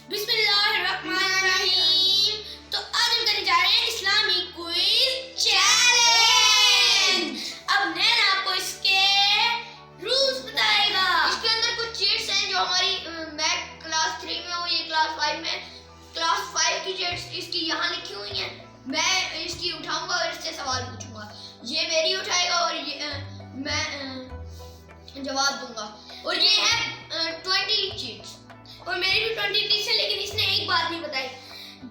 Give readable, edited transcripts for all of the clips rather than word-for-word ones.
बिस्मिल्लाहिर्रहमानिर्रहीम। तो आज हम करने जा रहे हैं इस्लामिक क्विज चैलेंज। अब नैन आपको इसके रूल्स बताएगा। इसके अंदर कुछ चीट्स हैं जो हमारी मैं क्लास 3 में हूँ, ये क्लास 5 में। क्लास 5 की चीट्स इसकी यहाँ लिखी हुई हैं। मैं इसकी उठाऊंगा और इससे सवाल पूछूंगा। ये मेरी उठाएगा और ये मैं जवाब दूंगा। और ये है 20 चीट्स और मेरी भी 20 टीच है, लेकिन इसने एक बात नहीं बताई।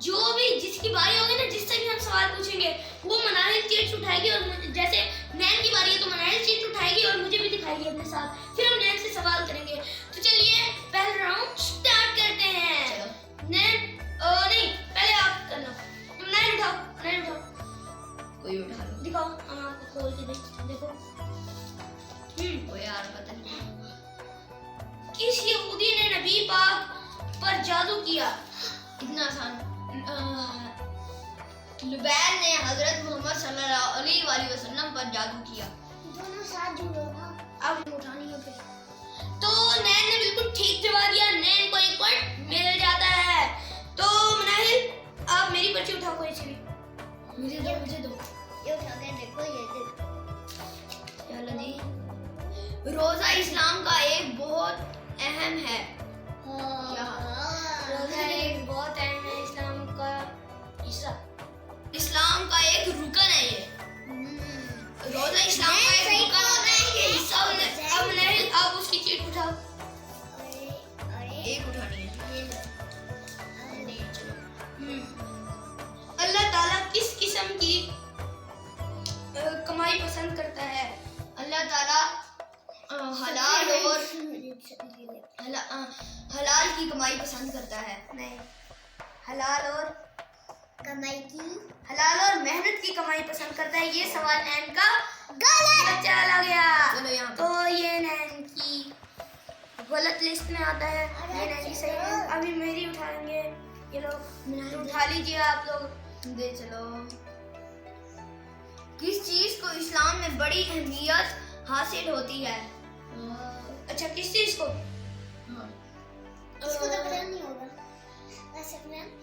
जो भी जिसकी बारी होगी ना, जिससे भी हम सवाल पूछेंगे वो मनाहिल चीट्स उठाएगी। और जैसे नैन की बारी है तो मनाहिल चीट उठाएगी और मुझे भी दिखाएगी अपने साथ। फिर हम नैन से सवाल करेंगे। तो चलिए पहला राउंड स्टार्ट करते हैं। नैन नहीं, पहले आप करना। नैन उठाओ, नैन उठाओ। कोई उठा लो। दिखाओ, हम आपको खोल के देखो। ओ यार पता नहीं किस यहूदी ने नबी पाक पर जादू किया? इतना आसान। लुबैर ने हजरत मोहम्मद सल्लल्लाहु अलैहि वसल्लम पर जादू किया। दोनों साथ जुड़ो ना। अब उठानी है फिर। तो नैन ने बिल्कुल ठीक जवाब दिया। नैन को एक पॉइंट मिल जाता है। तो मनाहिल आप मेरी पर्ची उठाओ कोई सी भी। मुझे दो। ये उठा के देखो, ये देखो। चलो जी। रोजा इस्लाम का एक बहुत अहम है। रोजा एक बहुत अहम है, इस्लाम का हिस्सा। इस्लाम का एक रुकन है ये। रोजा इस्लाम का एक रुकन होता है, ये हिस्सा होता है। अब मनाहिल आप उसकी चीट उठाओ। एक उठानी है। अल्लाह ताला किस किस्म की कमाई पसंद करता है? अल्लाह ताला हलाल और हलाल की कमाई पसंद करता है। नहीं, हलाल और हलाल और मेहनत की कमाई पसंद करता है। ये सवाल नैन का गलत चला गया। चलो यहाँ तो ये नैन की गलत लिस्ट में आता है। ये नैन की सही है। अभी मेरी उठाएंगे ये लोग। तो उठा लीजिए आप लोग। दे चलो। किस चीज को इस्लाम में बड़ी अहमियत हासिल होती है? अच्छा, किस चीज को? इसको तो पता नहीं होगा।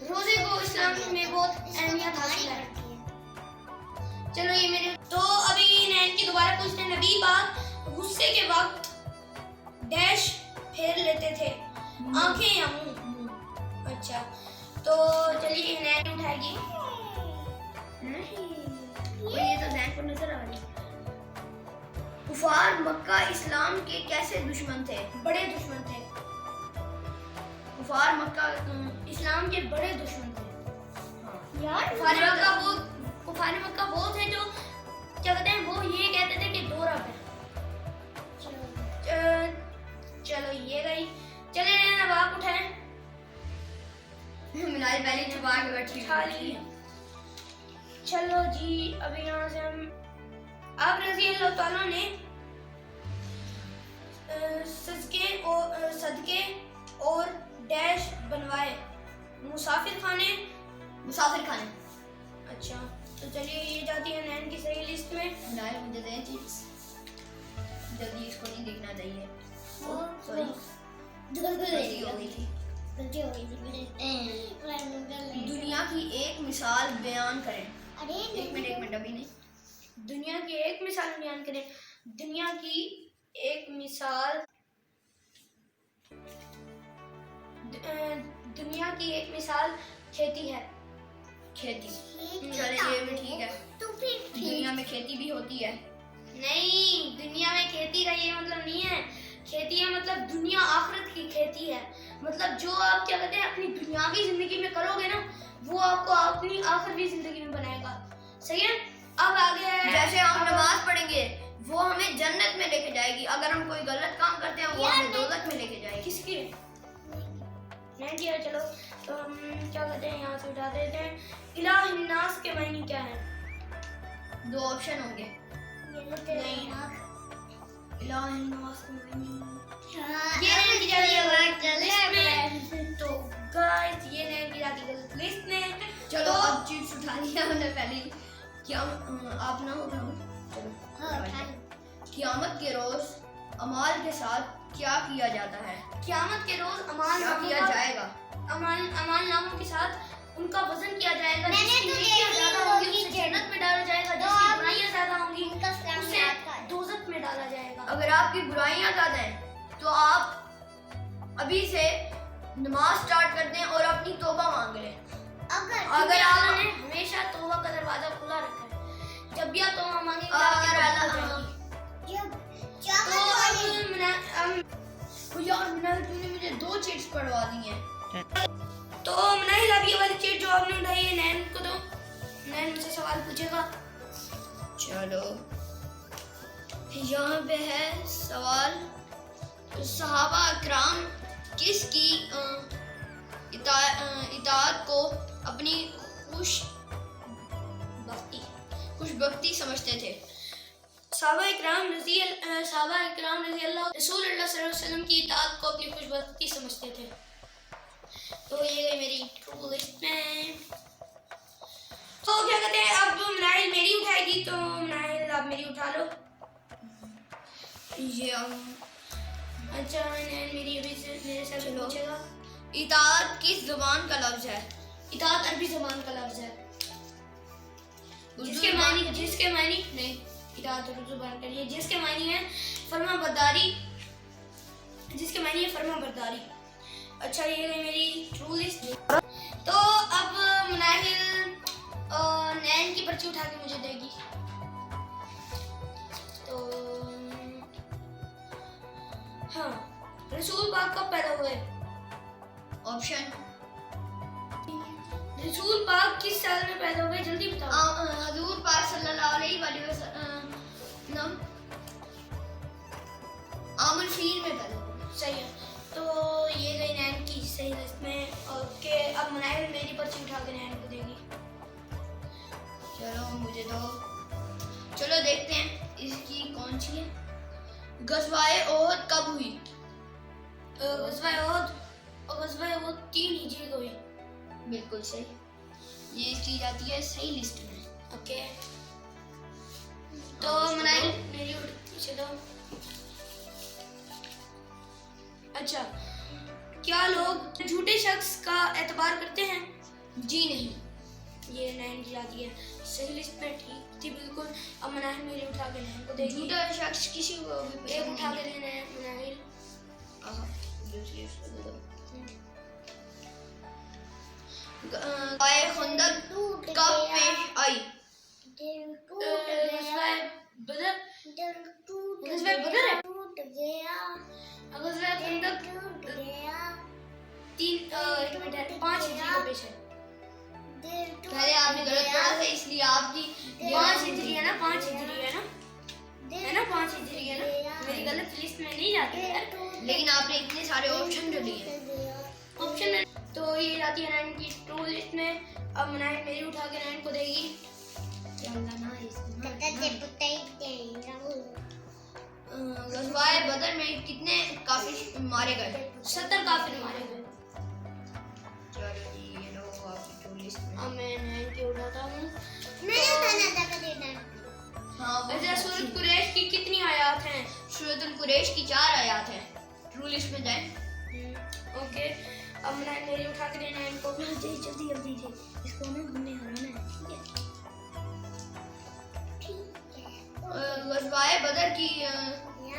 रोजे को इस्लाम में बहुत अहमियत हासिल है। चलो ये मेरे। तो अभी नैन की दोबारा पूछते हैं। नबी पाक गुस्से के वक्त डैश फेर लेते थे, आंखें या मुंह? अच्छा, तो चलिए नैन उठाएगी। ये तो नैन को नजर आ रही है। कुफार मक्का इस्लाम के कैसे दुश्मन थे? बड़े दुश्मन थे। कुफार मक्का इस्लाम के बड़े दुश्मन थे। यार कुफार मक्का वो थे जो क्या कहते हैं, वो ये कहते थे कि 2 रब है। चलो ये गई। चले नैन अब आप उठाएं। मिनाल पहले छुपा के बैठी उठा ली। चलो जी, अभी यहाँ से हम आप रज़ी अल्लाह ताला ने सदके और डैश बनवाए। मुसाफिर खाने। अच्छा, तो चलिए ये जाती है नैन की सही लिस्ट में। मिनाल मुझे दे चिप्स। जल्दी, इसको नहीं देखना चाहिए। सॉरी, गलती हो गई थी। दुनिया की एक मिसाल बयान करें। एक मिनट अभी नहीं। दुनिया की एक मिसाल बयान करें। दुनिया की एक मिसाल दुनिया की एक मिसाल खेती है। खेती। चले, ये भी ठीक है। तो फिर दुनिया में खेती भी होती है। नहीं, दुनिया में खेती का ये मतलब नहीं है। खेती है मतलब दुनिया आखिरत की खेती है। मतलब जो आप क्या कहते हैं अपनी दुनियावी जिंदगी में करोगे ना, वो आपको अपनी आखिरी जिंदगी में बनाएगा। सही है। अब आगे है, जैसे हम नमाज पढ़ेंगे वो हमें जन्नत में लेके जाएगी। अगर हम कोई गलत काम करते हैं वो हमें दोज़ख में लेके जाएगी। किसकी नहीं किया। चलो तो हम क्या कहते हैं, यहाँ से उठा देते हैं। इलाहिन्नास के मायने क्या है? 2 ऑप्शन होंगे। नहीं, इलाहिन्नास के मायने ये नैन की जाती है गलत चले लिस्ट में। तो गाइस ये नैन की जाती है गलत लिस्ट में। चलो अब चिप्स उठा लिया हमने पहले। क्या आप ना उठाओ। चलो, क़यामत के रोज अमाल के साथ क्या किया जाता है? क़यामत के रोज अमाल क्या किया जाएगा? अमाल उनका वजन किया जाएगा, मैंने जिसकी तो नेकियां देखी ज्यादा होगी होंगी उसे जब- जन्नत में डाला जाएगा, तो जिसकी आप- बुराइयां ज्यादा होंगी उनका सलाम उसे याद कर। दोजख में डाला जाएगा। अगर आपकी बुराइयां ज्यादा हैं तो आप अभी से नमाज स्टार्ट कर दें और अपनी तौबा मांग लें। अगर अगर अल्लाह आप ने हमेशा तौबा का दरवाजा खुला रखा है, जब भी आप तौबा मांगेंगे अगर आपकी तौबा हो अल्लाह- जाएगी। जब तो चावल वाली तो यार मिनाल तूने मुझे 2 चीट्स पढ़वा दी हैं। तो मनाहिल अब ये वाली चीज जो आपने उठाई है नैन को दो, नैन मुझसे सवाल पूछेगा। चलो यहाँ पे है सवाल, सहाबा अकराम किसकी इताअत को अपनी खुशबख्ती समझते थे? साहबा इकराम रजी अल्लाह रसूल अल्लाह सल्लल्लाहु अलैहि वसल्लम की इताअत को अपनी खुशबख्ती समझते थे। तो ये गई मेरी ट्रू लिस्ट में। तो क्या कहते हैं, अब मनाहिल मेरी उठाएगी, तो मनाहिल आप मेरी उठा लो। ये अच्छा नैन मेरी अभी से मेरे से चलो। पूछेगा। इताअत किस जुबान का लफ्ज है? इताअत अरबी ज़बान का लफ्ज है, उर्दू जिसके जुबान- मायने नहीं, इताअत उर्दू ज़ुबान के लिए जिसके मायने है फर्मा बरदारी, जिसके मायने है फर्मा बरदारी। अच्छा ये रही मेरी ट्रू लिस्ट। तो अब मनाहिल नैन की पर्ची उठा के मुझे देगी। तो हाँ, रसूल पाक कब पैदा हुए? ऑप्शन रसूल पाक किस साल में पैदा हुए, जल्दी बताओ। हजूर पाक सल्लल्लाहु अलैहि वसल्लम आमुल फील में पैदा हुए। सही है। तो ये गई नैन की सही लिस्ट में। ओके अब मनाहिल मेरी पर्ची उठा के नैन को देगी। चलो मुझे दो। चलो देखते हैं इसकी कौन सी है। गज़वाए ओहद कब हुई? गज़वाए ओहद 3 हिजरी को हुई। बिल्कुल सही, ये इसकी जाती है सही लिस्ट में। ओके तो मनाहिल मेरी पीछे दो। अच्छा, क्या लोग झूठे शख्स का एतबार करते हैं? जी नहीं। ये नैन की जाती है सही लिस्ट में, ठीक थी बिल्कुल। अब मनाहिल मेरी उठा के नैन को देगी। झूठा शख्स किसी को भी पसंद एक उठा नहीं के देना है मनाहिल। आहा, दूसरी उसको दे दो। गाय खुंदक टूट कब गया, पेश आई? दिल टूट गया, गज़वाए बदर, दिल टूट गज़वाए बदर है? टूट गया, गज़वाए दिल खंदक टूट गया, 5 हिजरी को पेश है। दिल टूट पहले आपने गलत गया, पढ़ा था इसलिए आपकी 5 हिजरी है ना, 5 हिजरी है ना, दिल है ना 5 हिजरी है ना। मेरी गलत लिस्ट में नहीं जाती है यार लेकिन आपने इतने सारे ऑप्शन जो दिए। ऑप्शन में। तो ये जाती है नैन की ट्रू लिस्ट में। अब मनाहिल मेरी उठा के नैन को देगी। गज़वाए बदर में कितने काफिर मारे गए? 70 काफिर मारे गए। चलो जी ये लो आपकी टू लिस्ट में। अब मैं नैन की उठाता हूँ। हाँ वो वैसे सूरत कुरैश की कितनी आयात हैं? सूरतुल कुरैश की 4 आयत है ट्रू लिस्ट में। दें ओके अब मनाहिल मेरी उठा के देना है इनको। जल्दी जल्दी जल्दी दे, इसको ना हमने हराना है, ठीक है। गज़वाए बदर की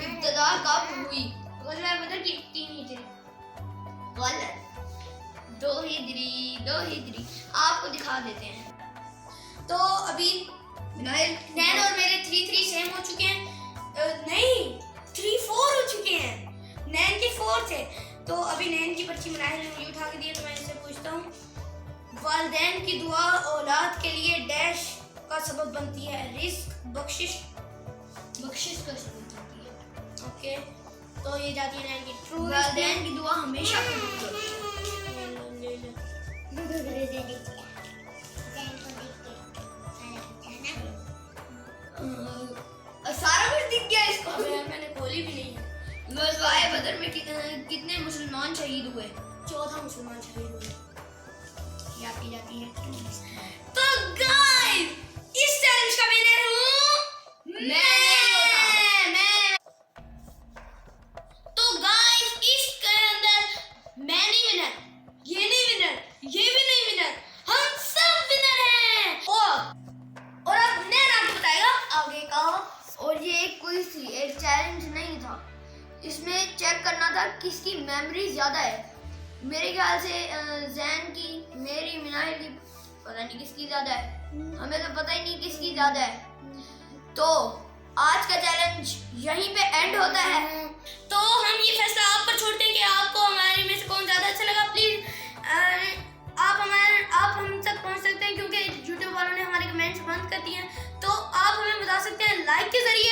इब्तिदा कब हुई? गज़वाए बदर की 3 हिजरी। गलत, 2 हिजरी। आपको दिखा देते हैं। तो अभी मिनाइल नैन और मेरे 3 सेम हो चुके हैं। नहीं 3-4 हो चुके हैं, नैन के 4 थे। तो अभी नैन की पर्ची मनाहिल ने मुझे उठा के दी है। तो मैं इससे पूछता हूँ, वालिदैन की दुआ औलाद के लिए डैश का सबब बनती है? रिस्क, बख्शिश का सबूत होती है। ओके तो ये जाती है नैन की ट्रू। वालिदैन की दुआ हमेशा कबूल होती है। सारा कुछ दिख गया इसको। मैंने खोली भी नहीं है। गज़वाए बदर में कितने मुसलमान शहीद हुए? 14 मुसलमान शहीद हुए। ये आपकी जाती है। तो गाइस इस चैलेंज का विनर हूँ मैं। तो गाइस इसके अंदर मैं नहीं विनर, ये नहीं विनर, ये भी नहीं विनर, हम चेक करना था किसकी मेमोरी ज़्यादा है। मेरे ख्याल से जैन की, मेरी, मिनाहिल की, पता नहीं किसकी ज़्यादा है, हमें तो पता ही नहीं किसकी ज़्यादा है। तो आज का चैलेंज यहीं पे एंड होता है। तो हम ये फैसला आप पर छोड़ते हैं कि आपको हमारे में से कौन ज़्यादा अच्छा लगा। प्लीज़ आप हम तक पहुंच सकते हैं, क्योंकि यूट्यूब वालों ने हमारे कमेंट्स बंद कर दिए हैं। तो आप हमें बता सकते हैं लाइक के ज़रिए